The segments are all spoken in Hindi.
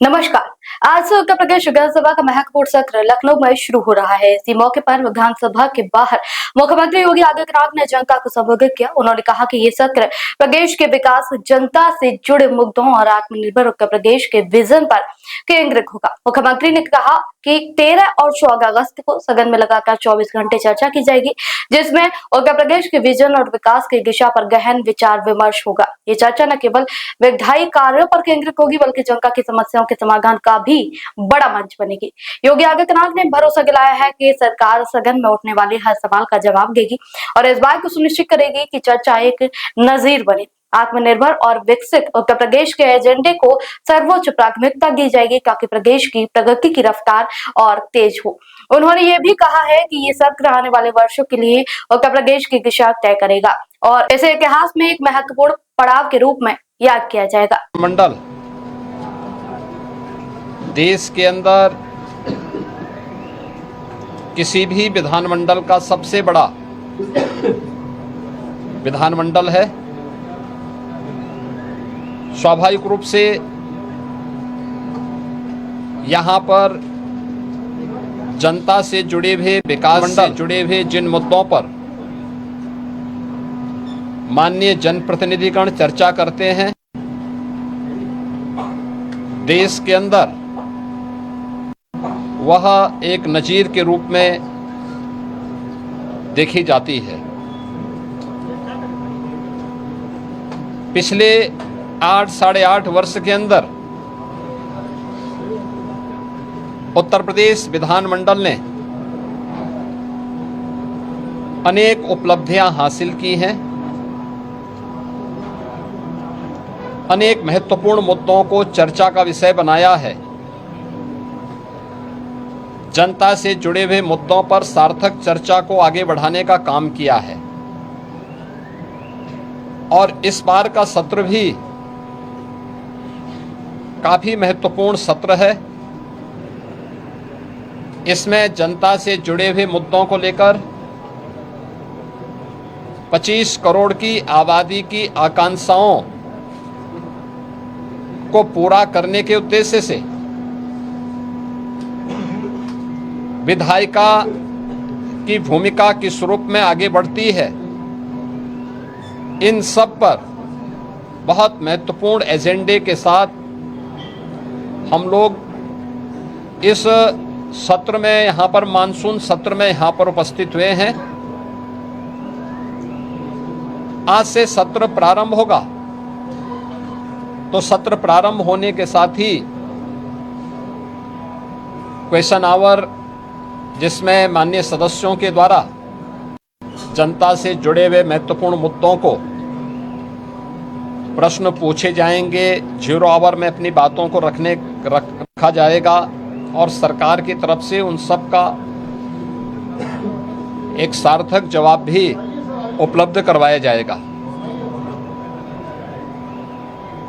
नमस्कार। आज से उत्तर प्रदेश विधानसभा का महत्वपूर्ण सत्र लखनऊ में शुरू हो रहा है। इसी मौके पर विधानसभा के बाहर मुख्यमंत्री योगी आदित्यनाथ ने जनता को संबोधित किया। उन्होंने कहा कि ये सत्र प्रदेश के विकास, जनता से जुड़े मुद्दों और आत्मनिर्भर उत्तर प्रदेश के विजन पर केंद्रित होगा। मुख्यमंत्री ने कहा कि 13 और 14 अगस्त को सदन में लगातार 24 घंटे चर्चा की जाएगी, जिसमें उत्तर प्रदेश के विजन और विकास की दिशा पर गहन विचार विमर्श होगा। ये चर्चा न केवल विधायी कार्यों पर केंद्रित होगी, बल्कि जनता की समस्याओं के समाधान का भी बड़ा मंच बनेगी। योगी आदित्यनाथ ने भरोसा दिलाया है कि सरकार सदन में उठने वाले हर सवाल का जवाब देगी और इस बात को सुनिश्चित करेगी कि चर्चा एक नजीर बने। आत्मनिर्भर और विकसित उत्तर प्रदेश के एजेंडे को सर्वोच्च प्राथमिकता दी जाएगी ताकि प्रदेश की प्रगति की रफ्तार और तेज हो। उन्होंने ये भी कहा है कि ये सत्र आने वाले वर्षों के लिए उत्तर प्रदेश की दिशा तय करेगा और इसे इतिहास में एक महत्वपूर्ण पड़ाव के रूप में याद किया जाएगा। मंडल देश के अंदर किसी भी विधानमंडल का सबसे बड़ा विधानमंडल है। स्वाभाविक रूप से यहाँ पर जनता से जुड़े हुए, विकास से जुड़े हुए जिन मुद्दों पर माननीय जनप्रतिनिधिगण चर्चा करते हैं, देश के अंदर वह एक नजीर के रूप में देखी जाती है। पिछले 8 साढ़े 8 वर्ष के अंदर उत्तर प्रदेश विधानमंडल ने अनेक उपलब्धियां हासिल की हैं, अनेक महत्वपूर्ण मुद्दों को चर्चा का विषय बनाया है, जनता से जुड़े हुए मुद्दों पर सार्थक चर्चा को आगे बढ़ाने का काम किया है। और इस बार का सत्र भी काफी महत्वपूर्ण सत्र है। इसमें जनता से जुड़े हुए मुद्दों को लेकर 25 करोड़ की आबादी की आकांक्षाओं को पूरा करने के उद्देश्य से विधायिका की भूमिका किस रूप में आगे बढ़ती है, इन सब पर बहुत महत्वपूर्ण एजेंडे के साथ हम लोग इस सत्र में, यहाँ पर मानसून सत्र में यहाँ पर उपस्थित हुए हैं। आज से सत्र प्रारंभ होगा, तो सत्र प्रारंभ होने के साथ ही क्वेश्चन आवर, जिसमें माननीय सदस्यों के द्वारा जनता से जुड़े हुए महत्वपूर्ण मुद्दों को प्रश्न पूछे जाएंगे। 0 आवर में अपनी बातों को रखा जाएगा और सरकार की तरफ से उन सब का एक सार्थक जवाब भी उपलब्ध करवाया जाएगा।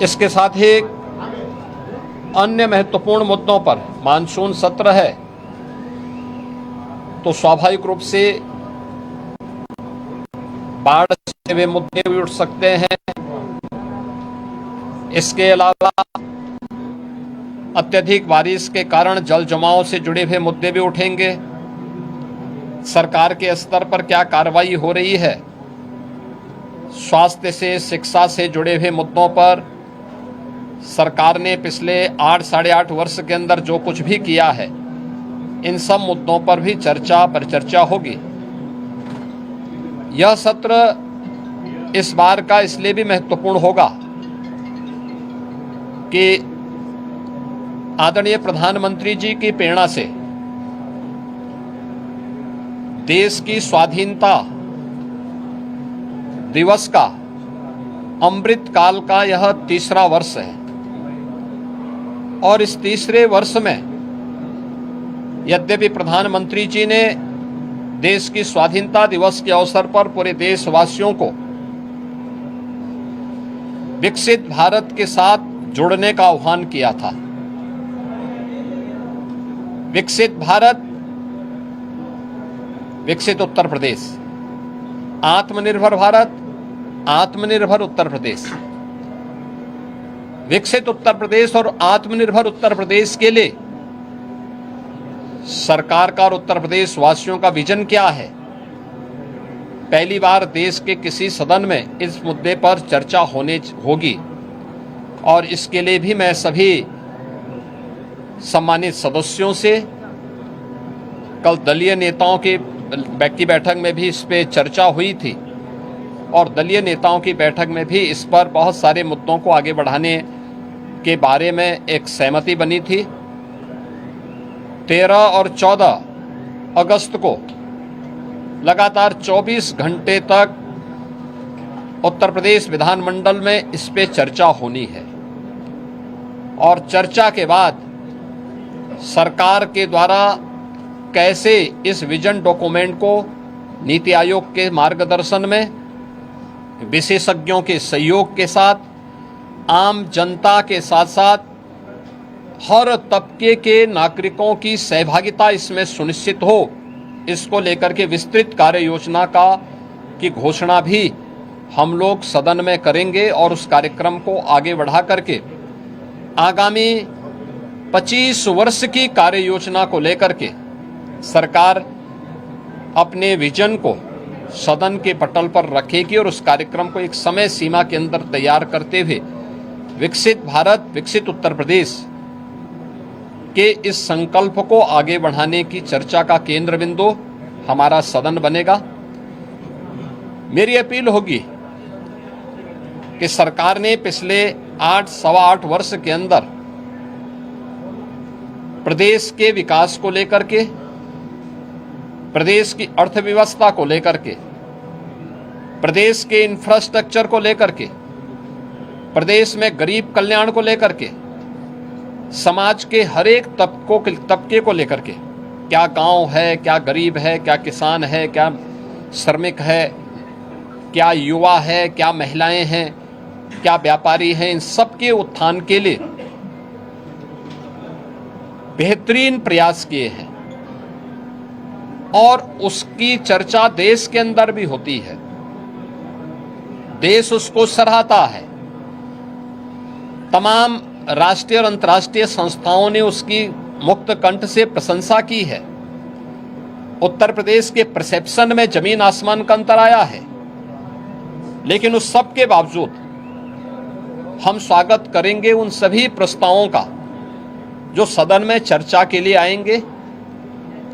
इसके साथ ही अन्य महत्वपूर्ण मुद्दों पर मानसून सत्र है, तो स्वाभाविक रूप से बाढ़ से वे मुद्दे भी उठ सकते हैं। इसके अलावा अत्यधिक बारिश के कारण जल जमाव से जुड़े हुए मुद्दे भी उठेंगे। सरकार के स्तर पर क्या कार्रवाई हो रही है, स्वास्थ्य से, शिक्षा से जुड़े हुए मुद्दों पर सरकार ने पिछले 8 साढ़े 8 वर्ष के अंदर जो कुछ भी किया है, इन सब मुद्दों पर भी परिचर्चा होगी। यह सत्र इस बार का इसलिए भी महत्वपूर्ण होगा कि आदरणीय प्रधानमंत्री जी की प्रेरणा से देश की स्वाधीनता दिवस का अमृत काल का यह 3रा वर्ष है और इस 3रे वर्ष में यद्यपि प्रधानमंत्री जी ने देश की स्वाधीनता दिवस के अवसर पर पूरे देशवासियों को विकसित भारत के साथ जुड़ने का आह्वान किया था। विकसित भारत, विकसित उत्तर प्रदेश, आत्मनिर्भर भारत, आत्मनिर्भर उत्तर प्रदेश। विकसित उत्तर प्रदेश और आत्मनिर्भर उत्तर प्रदेश के लिए सरकार का और उत्तर प्रदेश वासियों का विजन क्या है। पहली बार देश के किसी सदन में इस मुद्दे पर चर्चा होगी और इसके लिए भी मैं सभी सम्मानित सदस्यों से कल दलीय नेताओं की बैठक में भी इस पे चर्चा हुई थी और दलीय नेताओं की बैठक में भी इस पर बहुत सारे मुद्दों को आगे बढ़ाने के बारे में एक सहमति बनी थी। 13 और 14 अगस्त को लगातार 24 घंटे तक उत्तर प्रदेश विधानमंडल में इस पे चर्चा होनी है और चर्चा के बाद सरकार के द्वारा कैसे इस विजन डॉक्यूमेंट को नीति आयोग के मार्गदर्शन में विशेषज्ञों के सहयोग के साथ आम जनता के साथ साथ हर तबके के नागरिकों की सहभागिता इसमें सुनिश्चित हो, इसको लेकर के विस्तृत कार्य योजना की घोषणा भी हम लोग सदन में करेंगे और उस कार्यक्रम को आगे बढ़ा करके आगामी 25 वर्ष की कार्य योजना को लेकर के सरकार अपने विजन को सदन के पटल पर रखेगी और उस कार्यक्रम को एक समय सीमा के अंदर तैयार करते हुए विकसित भारत विकसित उत्तर प्रदेश के इस संकल्प को आगे बढ़ाने की चर्चा का केंद्र बिंदु हमारा सदन बनेगा। मेरी अपील होगी कि सरकार ने पिछले 8-8 वर्ष के अंदर प्रदेश के विकास को लेकर के, प्रदेश की अर्थव्यवस्था को लेकर के, प्रदेश के इंफ्रास्ट्रक्चर को लेकर के, प्रदेश में गरीब कल्याण को लेकर के, समाज के हर एक तबके को लेकर के, क्या गांव है, क्या गरीब है, क्या किसान है, क्या श्रमिक है, क्या युवा है, क्या महिलाएं हैं, क्या व्यापारी हैं, इन सब के उत्थान के लिए बेहतरीन प्रयास किए हैं और उसकी चर्चा देश के अंदर भी होती है। देश उसको सराहता है। तमाम राष्ट्रीय और अंतर्राष्ट्रीय संस्थाओं ने उसकी मुक्त कंठ से प्रशंसा की है। उत्तर प्रदेश के परसेप्शन में जमीन आसमान का अंतर आया है, लेकिन उस सब के बावजूद हम स्वागत करेंगे उन सभी प्रस्तावों का जो सदन में चर्चा के लिए आएंगे,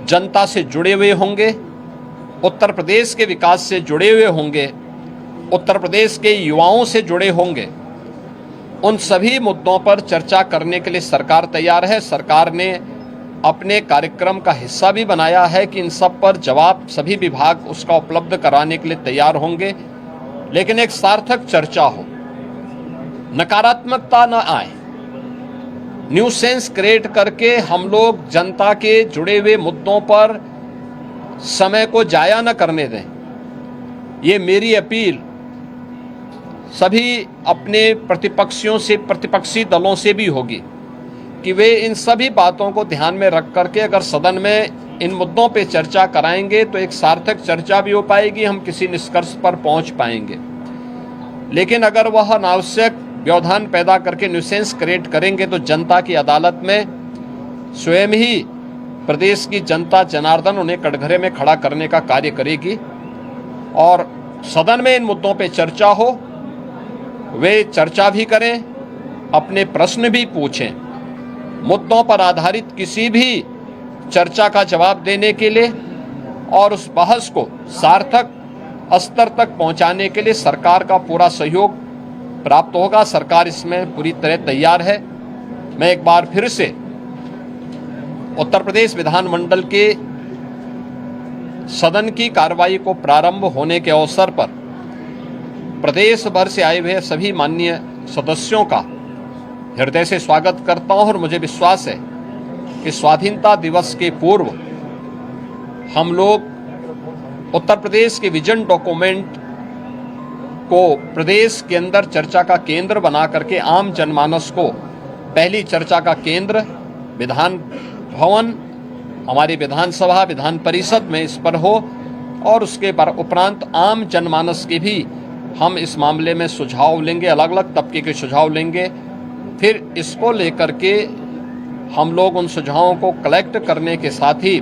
जनता से जुड़े हुए होंगे, उत्तर प्रदेश के विकास से जुड़े हुए होंगे, उत्तर प्रदेश के युवाओं से जुड़े होंगे। उन सभी मुद्दों पर चर्चा करने के लिए सरकार तैयार है। सरकार ने अपने कार्यक्रम का हिस्सा भी बनाया है कि इन सब पर जवाब सभी विभाग उसका उपलब्ध कराने के लिए तैयार होंगे, लेकिन एक सार्थक चर्चा हो, नकारात्मकता न आए, न्यूसेंस क्रिएट करके हम लोग जनता के जुड़े हुए मुद्दों पर समय को जाया न करने दें। ये मेरी अपील सभी अपने प्रतिपक्षी दलों से भी होगी कि वे इन सभी बातों को ध्यान में रख करके अगर सदन में इन मुद्दों पे चर्चा कराएंगे तो एक सार्थक चर्चा भी हो पाएगी, हम किसी निष्कर्ष पर पहुंच पाएंगे। लेकिन अगर वह अनावश्यक व्यवधान पैदा करके न्यूसेंस क्रिएट करेंगे तो जनता की अदालत में स्वयं ही प्रदेश की जनता जनार्दन उन्हें कटघरे में खड़ा करने का कार्य करेगी और सदन में इन मुद्दों पे चर्चा हो, वे चर्चा भी करें, अपने प्रश्न भी पूछें। मुद्दों पर आधारित किसी भी चर्चा का जवाब देने के लिए और उस बहस को सार्थक स्तर तक पहुंचाने के लिए सरकार का पूरा सहयोग प्राप्त होगा। सरकार इसमें पूरी तरह तैयार है। मैं एक बार फिर से उत्तर प्रदेश विधानमंडल के सदन की कार्रवाई को प्रारंभ होने के अवसर पर प्रदेश भर से आए हुए सभी माननीय सदस्यों का हृदय से स्वागत करता हूं और मुझे विश्वास है कि स्वाधीनता दिवस के पूर्व हम लोग उत्तर प्रदेश के विजन डॉक्यूमेंट को प्रदेश के अंदर चर्चा का केंद्र बना करके आम जनमानस को पहली चर्चा का केंद्र विधान भवन, हमारी विधानसभा विधान परिषद में इस पर हो और उसके उपरांत आम जनमानस के भी हम इस मामले में सुझाव लेंगे, अलग अलग तबके के सुझाव लेंगे फिर इसको लेकर के हम लोग उन सुझावों को कलेक्ट करने के साथ ही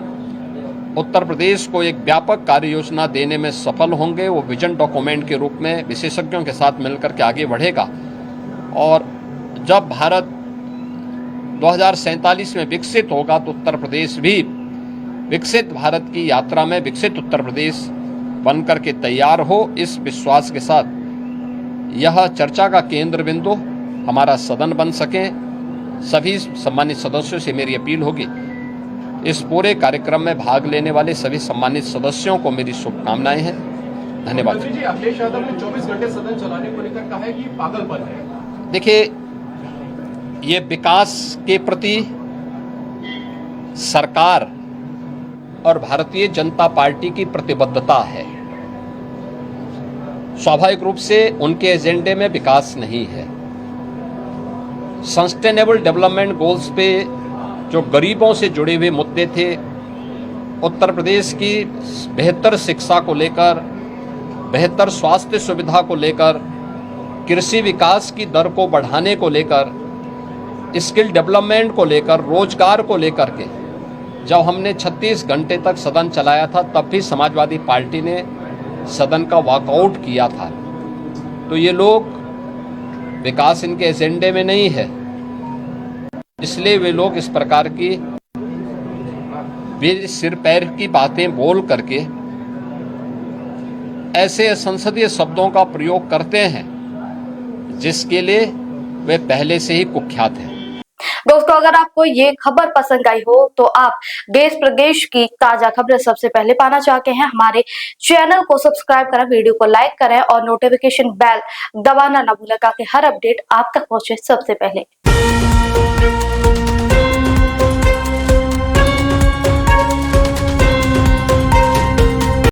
उत्तर प्रदेश को एक व्यापक कार्य योजना देने में सफल होंगे। वो विजन डॉक्यूमेंट के रूप में विशेषज्ञों के साथ मिलकर के आगे बढ़ेगा और जब भारत 2047 में विकसित होगा तो उत्तर प्रदेश भी विकसित भारत की यात्रा में विकसित उत्तर प्रदेश बनकर के तैयार हो। इस विश्वास के साथ यह चर्चा का केंद्र बिंदु हमारा सदन बन सके। सभी सम्मानित सदस्यों से मेरी अपील होगी, इस पूरे कार्यक्रम में भाग लेने वाले सभी सम्मानित सदस्यों को मेरी शुभकामनाएं हैं। धन्यवाद। मंत्री जी, अखिलेश यादव ने 24 घंटे सदन चलाने को लेकर कहा है कि पागलपन है। देखिए, ये विकास के प्रति सरकार और भारतीय जनता पार्टी की प्रतिबद्धता है। स्वाभाविक रूप से उनके एजेंडे में विकास नहीं है। सस्टेनेबल डेवलपमेंट गोल्स पे जो गरीबों से जुड़े हुए मुद्दे थे, उत्तर प्रदेश की बेहतर शिक्षा को लेकर, बेहतर स्वास्थ्य सुविधा को लेकर, कृषि विकास की दर को बढ़ाने को लेकर, स्किल डेवलपमेंट को लेकर, रोजगार को लेकर के जब हमने 36 घंटे तक सदन चलाया था तब भी समाजवादी पार्टी ने सदन का वॉकआउट किया था। तो ये लोग, विकास इनके एजेंडे में नहीं है, इसलिए वे लोग इस प्रकार की वे सिर पैर की बातें बोल करके ऐसे संसदीय शब्दों का प्रयोग करते हैं जिसके लिए वे पहले से ही कुख्यात हैं। दोस्तों, अगर आपको ये खबर पसंद आई हो तो आप देश प्रदेश की ताजा खबरें सबसे पहले पाना चाहते हैं, हमारे चैनल को सब्सक्राइब करें, वीडियो को लाइक करें और नोटिफिकेशन बेल दबाना ना भूलें ताकि हर अपडेट आप तक पहुंचे सबसे पहले।